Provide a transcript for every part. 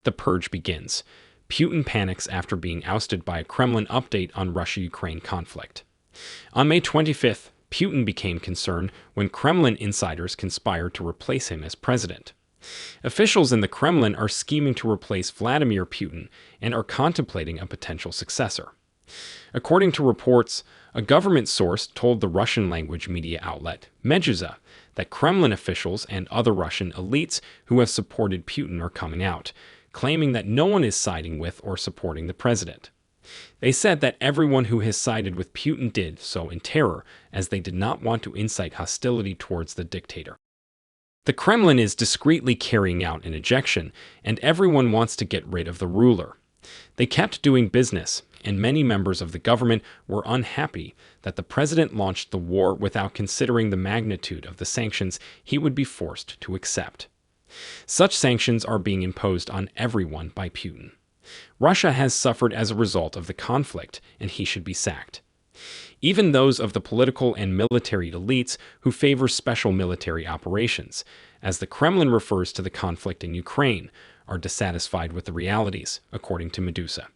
The purge begins. Putin panics after being ousted by a Kremlin update on Russia-Ukraine conflict. On May 25th, Putin became concerned when Kremlin insiders conspired to replace him as president. Officials in the Kremlin are scheming to replace Vladimir Putin and are contemplating a potential successor. According to reports, a government source told the Russian-language media outlet Meduza that Kremlin officials and other Russian elites who have supported Putin are coming out, claiming that no one is siding with or supporting the president. They said that everyone who has sided with Putin did so in terror, as they did not want to incite hostility towards the dictator. The Kremlin is discreetly carrying out an ejection, and everyone wants to get rid of the ruler. They kept doing business, and many members of the government were unhappy that the president launched the war without considering the magnitude of the sanctions he would be forced to accept. Such sanctions are being imposed on everyone by Putin. Russia has suffered as a result of the conflict, and he should be sacked. Even those of the political and military elites who favor special military operations, as the Kremlin refers to the conflict in Ukraine, are dissatisfied with the realities, according to Meduza.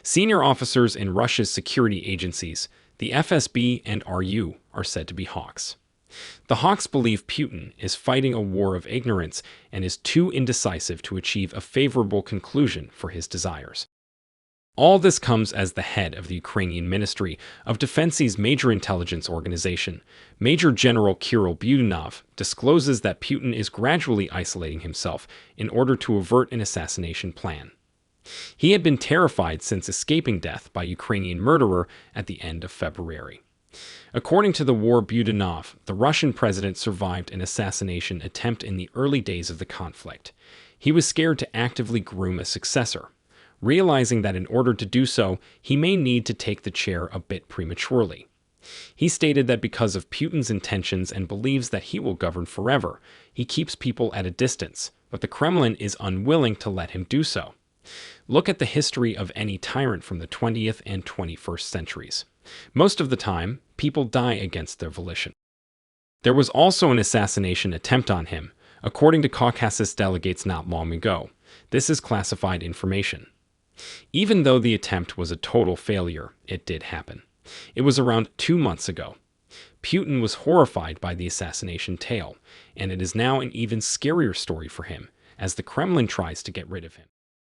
Senior officers in Russia's security agencies, the FSB and RU, are said to be hawks. The hawks believe Putin is fighting a war of ignorance and is too indecisive to achieve a favorable conclusion for his desires. All this comes as the head of the Ukrainian Ministry of Defense's major intelligence organization, Major General Kirill Budanov, discloses that Putin is gradually isolating himself in order to avert an assassination plan. He had been terrified since escaping death by Ukrainian murderer at the end of February. According to the war Budanov, the Russian president survived an assassination attempt in the early days of the conflict. He was scared to actively groom a successor, realizing that in order to do so, he may need to take the chair a bit prematurely. He stated that because of Putin's intentions and believes that he will govern forever, he keeps people at a distance, but the Kremlin is unwilling to let him do so. Look at the history of any tyrant from the 20th and 21st centuries. Most of the time, people die against their volition. There was also an assassination attempt on him, according to Caucasus delegates not long ago. This is classified information. Even though the attempt was a total failure, it did happen. It was around 2 months ago. Putin was horrified by the assassination tale, and it is now an even scarier story for him, as the Kremlin tries to get rid of him.